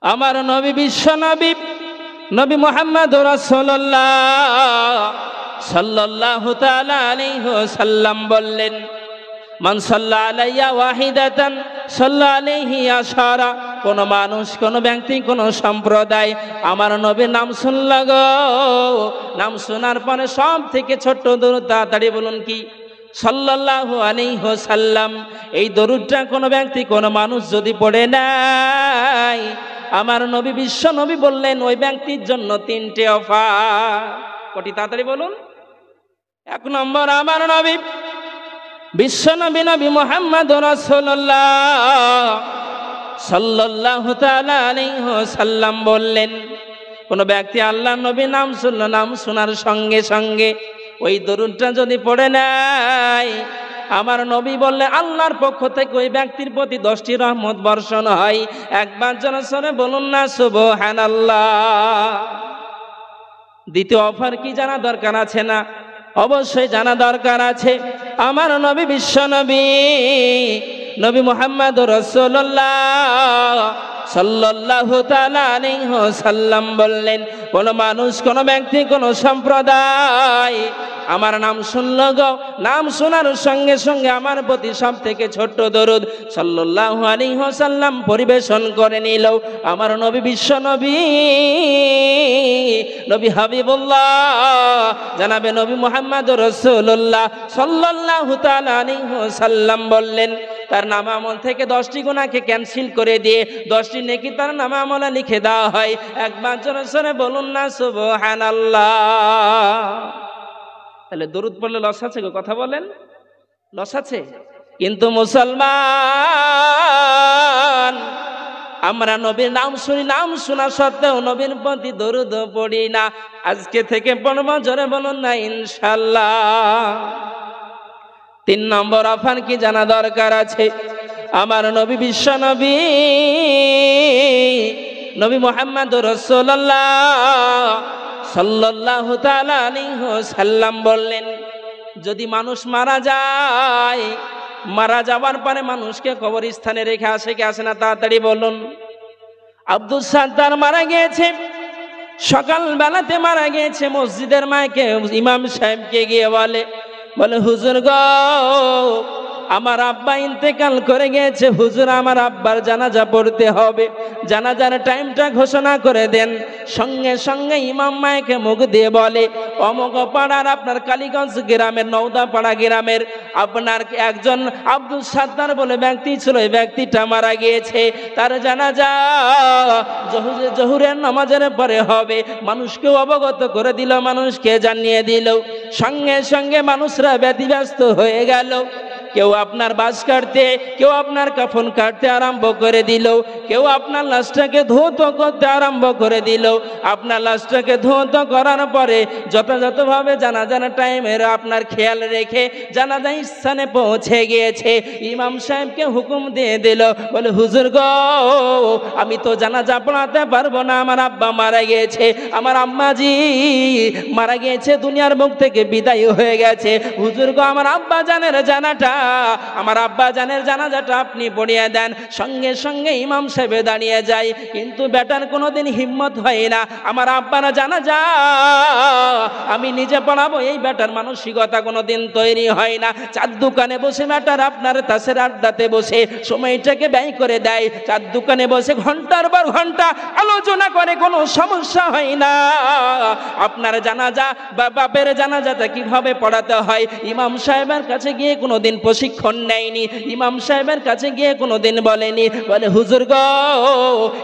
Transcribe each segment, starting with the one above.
আমার নবী বিশ্ব নবী নবী মুহাম্মদ রাসূলুল্লাহ সাল্লাল্লাহু তাআলা আলাইহি ওয়াসাল্লাম বললেন, মান সাল্লা আলাইয়া ওয়াহিদাতান সাল্লা আলাইহি আশারা। কোন মানুষ, কোন ব্যক্তি, কোন সম্প্রদায় আমার নবীর নাম শুনল গো, নাম শোনার পরে সব থেকে ছোট্ট দরুদ, তাড়াতাড়ি বলুন কি? সাল্লাল্লাহু আলাইহি ওয়াসাল্লাম। এই দরুদটা কোন ব্যক্তি, কোন মানুষ যদি পড়ে নাই, আমার নবী বিশ্ব নবী বললেন ওই ব্যক্তির জন্য 3টে অফার। কটি? তাড়াতাড়ি বলুন। 1 নম্বর, আমার নবী বিশ্ব নবী নবী মুহাম্মদ রাসূলুল্লাহ সাল্লাল্লাহু তাআলা আলাইহি ওয়াসাল্লাম বললেন, কোন ব্যক্তি আল্লাহর নবীর নাম শুনল, নাম শোনার সঙ্গে সঙ্গে ওই দরুদটা যদি পড়ে নাই, আমার নবী বললেন আল্লাহর পক্ষ থেকে ওই ব্যক্তির প্রতি 10টি রহমত বর্ষণ হয়। একবার জোরে বলুন না সুবহানাল্লাহ। দ্বিতীয় অফার কি জানা দরকার আছে না? অবশ্যই জানা দরকার আছে। আমার নবী বিশ্ব নবী নবী মুহাম্মদ রাসূলুল্লাহ সাল্লাল্লাহু তাআলা আলাইহি ওয়াসাল্লাম বললেন, কোন মানুষ, কোন ব্যক্তি, কোন সম্প্রদায় আমার নাম শুনল গো, নাম শোনার সঙ্গে সঙ্গে আমার প্রতি সব থেকে ছোট্ট দরুদ সাল্লাল্লাহু আলাইহি ওয়াসাল্লাম পরিবেশন করে নিল, আমার নবী বিশ্ব নবী নবী হাবিবুল্লাহ জানাবে নবী মুহাম্মদ রাসূলুল্লাহ সাল্লাল্লাহু তাআলা আলাইহি ওয়াসাল্লাম বললেন, তার নাম আমল থেকে 10টি গুনাহকে ক্যান্সেল করে দিয়ে 10টি নেকি তার নাম আমলে লিখে দেওয়া হয়। একবার জোরে বলুন না সুবহানাল্লাহ। তাহলে দরুদ পড়লে লস আছে গো? কথা বলেন, লস আছে? কিন্তু মুসলমান আমরা নবীর নাম শুনি, নাম শোনা সত্ত্বেও নবীর প্রতি দরুদ পড়ি না। আজকে থেকে পড়ব, জোরে বলুন না ইনশাআল্লাহ। 3 নম্বর অফার কি জানা দরকার আছে? আমার নবী বিশ্ব নবী নবী মুহাম্মদ রাসূলুল্লাহ সাল্লাল্লাহু তাআলা আলাইহি ওয়াসাল্লাম বললেন, যদি মানুষ মারা যায়, মারা যাওয়ার পরে মানুষকে কবরস্থানে রেখে আসে কি আসে না? তাড়াতাড়ি বলুন। আব্দুল সাত্তার মারা গিয়েছে, সকাল বেলাতে মারা গিয়েছে। মসজিদের মাইকে ইমাম সাহেবকে গিয়ে বলে হুজুর গো, আমার আব্বা ইন্তেকাল করে গিয়েছে, হুজুর আমার আব্বার জানাজা পড়তে হবে, জানাজার টাইমটা ঘোষণা করে দেন। সঙ্গে সঙ্গে ইমাম মাইকে মুখ দিয়ে বলে, অমুক পাড়ার আপনার কালীগঞ্জ গ্রামের নওদাপাড়া গ্রামের আপনার একজন আব্দুল সাত্তার বলে ব্যক্তি ছিল, এই ব্যক্তিটা মারা গিয়েছে, তার জানাজা জোহরের নামাজের পরে হবে। মানুষকে অবগত করে দিল, মানুষকে জানিয়ে দিল। সঙ্গে সঙ্গে মানুষরা ব্যতিব্যস্ত হয়ে গেল। কেউ আপনার বাস কাটতে, কেউ আপনার কাফন কাটতে আরম্ভ করে দিল, কেউ আপনার লাশটাকে ধৌত করতে আরম্ভ করে দিল। আপনার লাশটাকে ধৌত করার পরে যথাযথভাবে জানাজার টাইমের আপনার খেয়াল রেখে জানাজা স্থানে পৌঁছে গিয়েছে। ইমাম সাহেবকে হুকুম দিয়ে দিল, বলে হুজুর গো, আমি তো জানাজা পড়াতে পারবো না, আমার আব্বা মারা গিয়েছে, আমার আম্মাজি মারা গিয়েছে, দুনিয়ার মুখ থেকে বিদায় হয়ে গেছে। হুজুর গো, আমার আব্বা জানের জানাটা, আমার আব্বা জানের জানাজাটা আপনি পড়িয়ে দেন। সঙ্গে সঙ্গে ইমাম সাহেব দাঁড়িয়ে যায়, কিন্তু বেটার কোনোদিন হিম্মত হয় না আমার আব্বার জানাজা আমি নিজে পড়াবো, এই বেটার মানসিকতা কোনোদিন তৈরি হয় না। চার দোকানে বসে বেটার আপনার তাসের আড্ডাতে বসে সময়টাকে ব্যয় করে দেয়। চার দোকানে বসে ঘন্টার পর ঘন্টা আলোচনা করে, কোনো সমস্যা হয় না। আপনার জানাজা বা বাপের জানাজাটা কিভাবে পড়াতে হয় ইমাম সাহেবের কাছে গিয়ে কোনোদিন প্রশিক্ষণ নেয়নি, ইমাম সাহেবের কাছে গিয়ে কোনোদিন বলেনি। বলে হুজুর গো,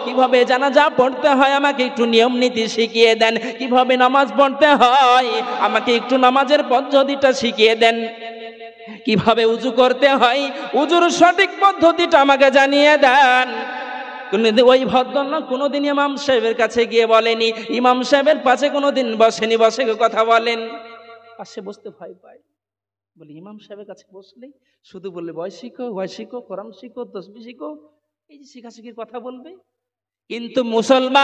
কিভাবে জানাজা পড়তে হয় আমাকে একটু নিয়ম নীতি শিখিয়ে দেন, কিভাবে নামাজ পড়তে হয় আমাকে একটু নামাজের পদ্ধতিটা শিখিয়ে দেন, কিভাবে উজু করতে হয় উজুর সঠিক পদ্ধতিটা আমাকে জানিয়ে দেন। ওই ভদ্রলোক কোনোদিন ইমাম সাহেবের কাছে গিয়ে বলেনি, ইমাম সাহেবের পাশে কোনোদিন বসেনি। বসে কথা বলেন, পাশে বসতে ভয় পায়। বলে ইমাম সাহেবের কাছে বসলেই শুধু বললে বয় শিখো, ভয় শিখো, কোরআন শিখো, তসবিহ শিখো, এই যে শিখাশিখির কথা বলবে। কিন্তু মুসলমান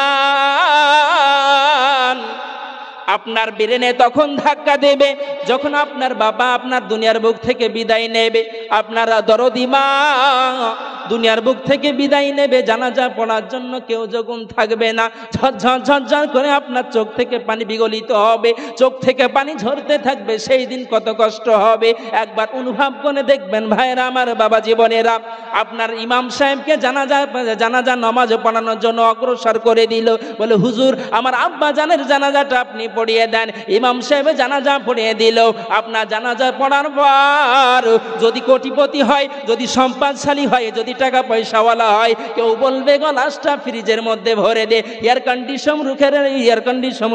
আপনার ব্রেনে তখন ধাক্কা দেবে যখন আপনার বাবা আপনার দুনিয়ার বুক থেকে বিদায় নেবে। আপনারা দরদি মা দুনিয়ার বুক থেকে বিদায় নেবে, জানাজা পড়ার জন্য কেউ যখন থাকবে না, ঝরঝর ঝরঝর করে আপনার চোখ থেকে পানি বিগলিত হবে, চোখ থেকে পানি ঝরতে থাকবে, সেই দিন কত কষ্ট হবে একবার অনুভব করে দেখবেন ভাইরা আমার, বাবা জীবনেরা। আপনার ইমাম সাহেবকে জানাজা নামাজ পড়ানোর জন্য অগ্রসর করে দিল, বলে হুজুর আমার আব্বা জানের জানাজাটা আপনি পড়িয়ে দেন। ইমাম সাহেব জানাজা পড়িয়ে দিল। আপনার জানাজা পড়ার পর যদি কোটিপতি হয়, যদি সম্পদশালী হয়, যদি টাকা পয়সাওয়ালা হয়, কেউ বলবে গো লাশটা ফ্রিজের মধ্যে ভরে দে, এয়ার কন্ডিশন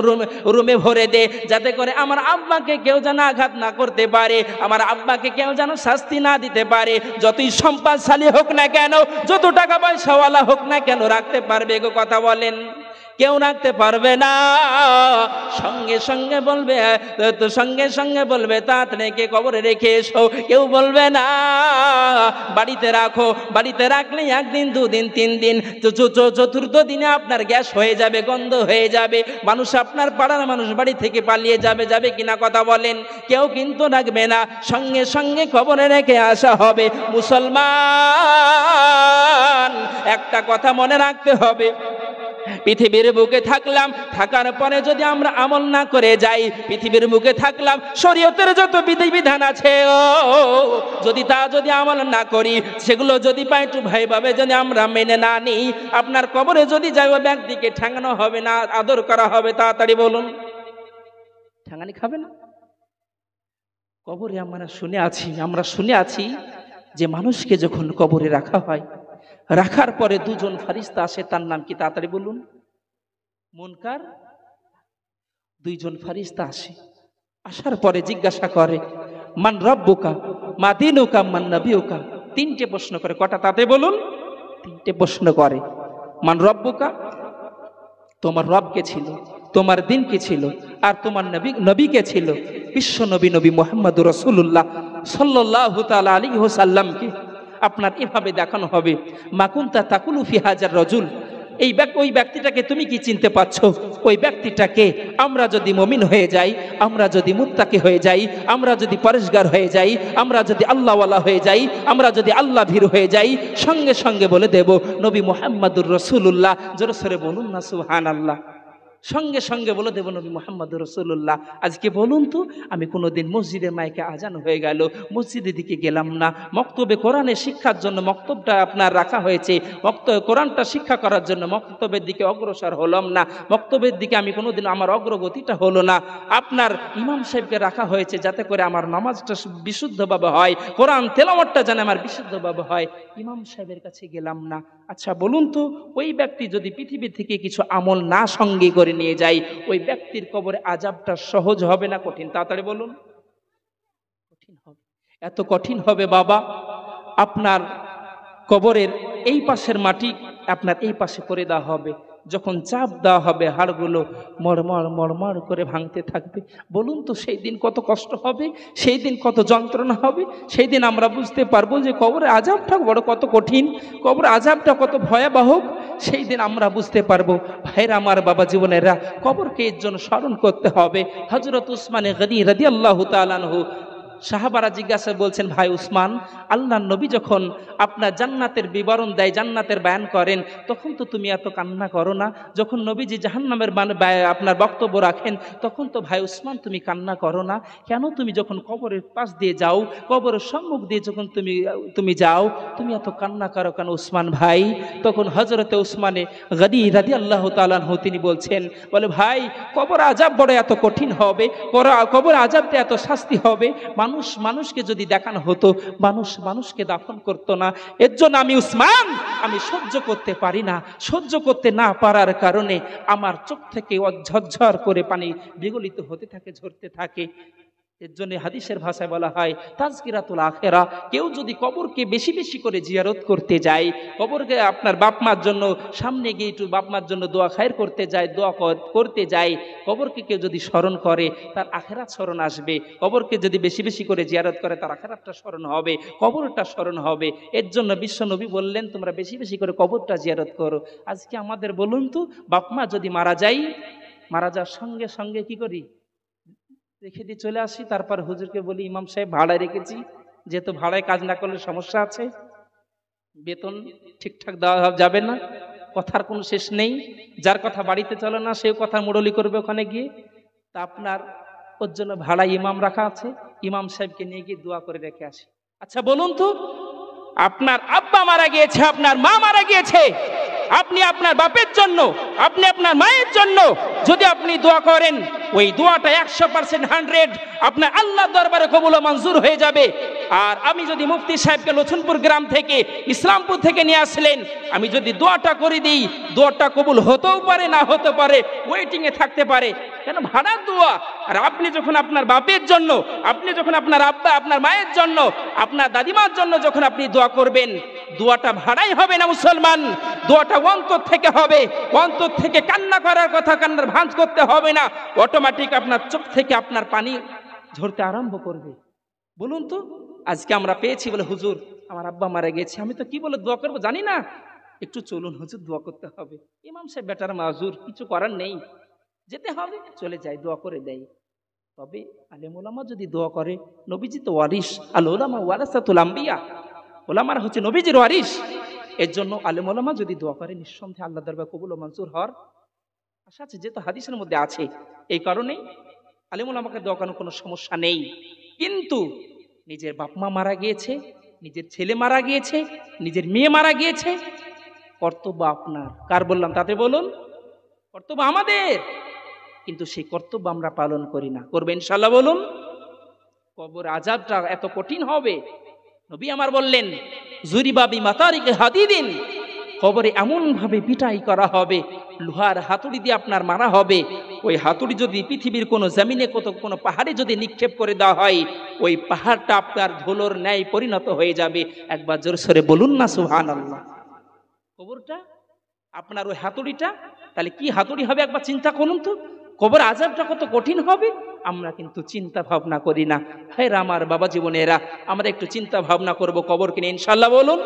রুমে ভরে দে, যাতে করে আমার আব্বাকে কেউ যেন আঘাত না করতে পারে, আমার আব্বাকে কেউ যেন শাস্তি না দিতে পারে। যতই সম্পদশালী হোক না কেন, যত টাকা পয়সাওয়ালা হোক না কেন, রাখতে পারবে গো? কথা বলেন, কেউ রাখতে পারবে না। সঙ্গে সঙ্গে বলবে তাড়াতাড়ি কে কবরে রেখে এসো। কেউ বলবে না বাড়িতে রাখো, বাড়িতে রাখলে একদিন, দুদিন, 3 দিন, চতুর্থ দিনে আপনার গ্যাস হয়ে যাবে, গন্ধ হয়ে যাবে, মানুষ, আপনার পাড়ার মানুষ বাড়ি থেকে পালিয়ে যাবে কিনা? কথা বলেন, কেউ কিন্তু রাখবে না, সঙ্গে সঙ্গে কবরে রেখে আসা হবে। মুসলমান, একটা কথা মনে রাখতে হবে, পৃথিবীর বুকে থাকলাম, থাকার পরে যদি আমরা আমল না করে যাই, পৃথিবীর বুকে থাকলাম, শরীয়তের যত বিধিবিধান আছে যদি আমল না করি, সেগুলো যদি পাই টু ভাবে যদি আমরা মেনে না নিই, আপনার কবরে যদি যাই, ওই ব্যক্তিকে ঠ্যাঙানো হবে না, আদর করা হবে। তাড়াতাড়ি বলুন, ঠ্যাঙানি খাবে না? কবরে আমরা শুনে আছি যে মানুষকে যখন কবরে রাখা হয়, রাখার পরে 2 জন ফারিস্তা আসে, তার নাম কি? তাড়াতাড়ি বলুন। মুনকার। 2 জন ফারিস্তা আসে, আসার পরে জিজ্ঞাসা করে মান রব্বুকা, মা দীনুকা, মান নবিয়ুকা। 3টে প্রশ্ন করে। কটা? তাতে বলুন। 3টে প্রশ্ন করে। মান রব্বুকা, তোমার রব কে ছিল, তোমার দিন কি ছিল, আর তোমার নবী কে ছিল? বিশ্ব নবী মুহাম্মদুর রাসূলুল্লাহ সাল্লাল্লাহু তাআলা আলাইহি ওয়াসাল্লামকে আপনার এভাবে দেখানো হবে, মাকুন্তা তাকুলু ফি হাজার রাজুল, ওই ব্যক্তিটাকে তুমি কি চিনতে পারছো? ওই ব্যক্তিটাকে আমরা যদি মুমিন হয়ে যাই, আমরা যদি মুত্তাকি হয়ে যাই, আমরা যদি পরেশগার হয়ে যাই, আমরা যদি আল্লাহওয়ালা হয়ে যাই, আমরা যদি আল্লাহ ভীরু হয়ে যাই, সঙ্গে সঙ্গে বলে দেব নবী মুহাম্মদুর রাসূলুল্লাহ। জোরে সোরে বলুন না সুবহানাল্লাহ। সঙ্গে সঙ্গে বলে দেব নবী মুহাম্মদুর রাসূলুল্লাহ। আজকে বলুন তো, আমি কোনোদিন মসজিদের মাইকে আজান হয়ে গেল, মসজিদের দিকে গেলাম না, মক্তবে কোরআনের শিক্ষার জন্য মক্তবটা আপনার রাখা হয়েছে, কোরআনটা শিক্ষা করার জন্য মক্তবের দিকে অগ্রসর হলাম না, মক্তবের দিকে আমি কোনোদিন আমার অগ্রগতিটা হলো না। আপনার ইমাম সাহেবকে রাখা হয়েছে যাতে করে আমার নামাজটা বিশুদ্ধভাবে হয়, কোরআন তেলাওয়াতটা যেন আমার বিশুদ্ধভাবে হয়, ইমাম সাহেবের কাছে গেলাম না। আচ্ছা বলুন তো, ওই ব্যক্তি যদি পৃথিবী থেকে কিছু আমল না সঙ্গে করে নিয়ে যাই, ওই ব্যক্তির কবরে আযাবটা সহজ হবে না কঠিন? তাড়াতাড়ি বলুন। কঠিন হবে। এত কঠিন হবে বাবা, আপনার কবরের এই পাশের মাটি আপনার এই পাশে করে দেওয়া হবে, যখন চাপ দেওয়া হবে হাড়গুলো মরমর মরমর করে ভাঙতে থাকবে। বলুন তো সেই দিন কত কষ্ট হবে, সেই দিন কত যন্ত্রণা হবে, সেই দিন আমরা বুঝতে পারবো যে কবরের আযাবটা বড় কত কঠিন, কবরের আযাবটা কত ভয়াবহ। সেই দিন আমরা বুঝতে পারবো। ভাইরা আমার, বাবা জীবনেরা, কবরকে এর জন্য স্মরণ করতে হবে। হযরত উসমান গনি রাদিয়াল্লাহু তাআলা আনহু, সাহাবারা জিজ্ঞাসা বলছেন, ভাই উসমান, আল্লাহর নবী যখন আপনার জান্নাতের বিবরণ দেয়, জান্নাতের বয়ান করেন, তখন তো তুমি এত কান্না করো না, যখন নবীজি জাহান্নামের আপনার বক্তব্য রাখেন, তখন তো ভাই উসমান তুমি কান্না করো না, কেন? তুমি যখন কবরের পাশ দিয়ে যাও, কবরের সম্মুখ দিয়ে যখন তুমি যাও, তুমি এত কান্না করো কেন উসমান ভাই? তখন হযরতে উসমানে গনি রাদিয়াল্লাহু তাআলা আনহু তিনি বলছেন, বলে ভাই, কবর আযাব বড় এত কঠিন হবে, কবর আযাবটা এত শাস্তি হবে, মানুষকে যদি দেখানো হতো, মানুষকে দাফন করতো না। এর জন্য আমি উসমান, আমি সহ্য করতে পারি না। সহ্য করতে না পারার কারণে আমার চোখ থেকে ঝরঝর করে পানি বিগলিত হতে থাকে, ঝরতে থাকে। এর জন্য হাদিসের ভাষায় বলা হয় তাজকিরাতুল আখিরা। কেউ যদি কবরকে বেশি বেশি করে জিয়ারত করতে যায়, কবরকে আপনার বাপ মার জন্য সামনে গিয়ে একটু বাপ মার জন্য দোয়া খায়ের করতে যায়, দোয়া করতে যায়, কবরকে কেউ যদি স্মরণ করে, তার আখিরাত স্মরণ আসবে। কবরকে যদি বেশি বেশি করে জিয়ারত করে, তার আখিরাতটা স্মরণ হবে, কবরটা স্মরণ হবে। এর জন্য বিশ্ব নবী বললেন, তোমরা বেশি বেশি করে কবরটা জিয়ারত করো। আজকে আমাদের বলুন তো, বাপ মা যদি মারা যায়, মারা যাওয়ার সঙ্গে সঙ্গে কি করি? রেখে দিয়ে চলে আসি। তারপর হুজুরকে বলি, ইমাম সাহেব ভাড়ায় রেখেছি, যেহেতু ভাড়ায় কাজ না করলে সমস্যা আছে। বেতন ঠিকঠাক দেওয়া যাবে না, কথার কোনো শেষ নেই। যার কথা বাড়িতে চলে না সেও কথা মুরলি করবে ওখানে গিয়ে। তা আপনার ওর জন্য ভাড়া ইমাম রাখা আছে, ইমাম সাহেবকে নিয়ে গিয়ে দোয়া করে রেখে আসি। আচ্ছা বলুন তো, আপনার আব্বা মারা গিয়েছে, আপনার মা মারা গিয়েছে, আপনি আপনার বাপের জন্য, আপনি আপনার মায়ের জন্য যদি আপনি দোয়া করেন, ওই দোয়াটা 100% 100 আপনার আল্লাহর দরবারে কবুল ও মঞ্জুর হয়ে যাবে। আর আমি যদি মুফতি সাহেবকে লছনপুর গ্রাম থেকে, ইসলামপুর থেকে নিয়ে আসলেন, আমি যদি দোয়াটা করে দিই, দোয়াটা কবুল হতেও পারে না হতে পারে, ওয়েটিং এ থাকতে পারে। কেন? ভাড়ার দোয়া। আর আপনি যখন আপনার বাপের জন্য, আপনি যখন আপনার আব্বা আপনার মায়ের জন্য, আপনার দাদিমার জন্য যখন আপনি দোয়া করবেন, দোয়াটা ভাড়াই হবে না মুসলমান, দোয়াটা অন্তর থেকে হবে। অন্তর থেকে কান্না করার কথা, কান্নার ভাঁজ করতে হবে না, অটোমেটিক আপনার চোখ থেকে আপনার পানি ঝরতে আরম্ভ করবে। বলুন তো, আজকে আমরা পেয়েছি বলে হুজুর আমার আব্বা মারা গেছে, আমি তো কি বলে দোয়া করবো জানি না, একটু চলুন হুজুর দোয়া করতে হবে। ইমাম সাহেব বেটার মাজুর, কিছু করার নেই, যেতে হবে, চলে যায়, দোয়া করে দেয়। তবে আলেম ওলামা যদি দোয়া করে, নবীজি তো ওয়ারিস, আল ওলামা ওয়ারাসাতুল আম্বিয়া, ওলামারা হচ্ছে নবীজির ওয়ারিস। এর জন্য আলেম ওলামা যদি দোয়া করে, নিঃসন্দেহে আল্লাহ দরবারে কবুল ও মঞ্জুর হওয়ার আশা আছে, যেহেতু হাদিসের মধ্যে আছে। এই কারণেই আলেম ওলামাকে দোয়া করার কোনো সমস্যা নেই। কিন্তু নিজের বাপ মা মারা গিয়েছে, নিজের ছেলে মারা গিয়েছে, নিজের মেয়ে মারা গিয়েছে, কর্তব্য আপনার। কার বললাম? তাতে বলুন, কর্তব্য আমাদের। কিন্তু সেই কর্তব্য আমরা পালন করি না। করবে ইনশাআল্লাহ বলুন? কবর আযাবটা এত কঠিন হবে। নবী আমার বললেন, জুরিবা বিমাতারিক হাদিদিন, কবরে এমন ভাবে পিটাই করা হবে, লোহার হাতুড়ি দিয়ে আপনার মারা হবে। ওই হাতুড়ি যদি পৃথিবীর কোনো জমিনে কোনো পাহাড়ে যদি নিক্ষেপ করে দেওয়া হয়, ওই পাহাড়টা আপনার ধুলোর ন্যায় পরিণত হয়ে যাবে। একবার জোর সরে বলুন না সুবহানাল্লাহ। কবরটা আপনার ওই হাতুড়িটা, তাহলে কি হাতুড়ি হবে একবার চিন্তা করুন তো। কবর আযাবটা কত কঠিন হবে, আমরা কিন্তু চিন্তা ভাবনা করি না। হায় আমার বাবা জীবনেরা, আমরা একটু চিন্তা ভাবনা করব কবরকে নিয়ে ইনশাআল্লাহ বলুন।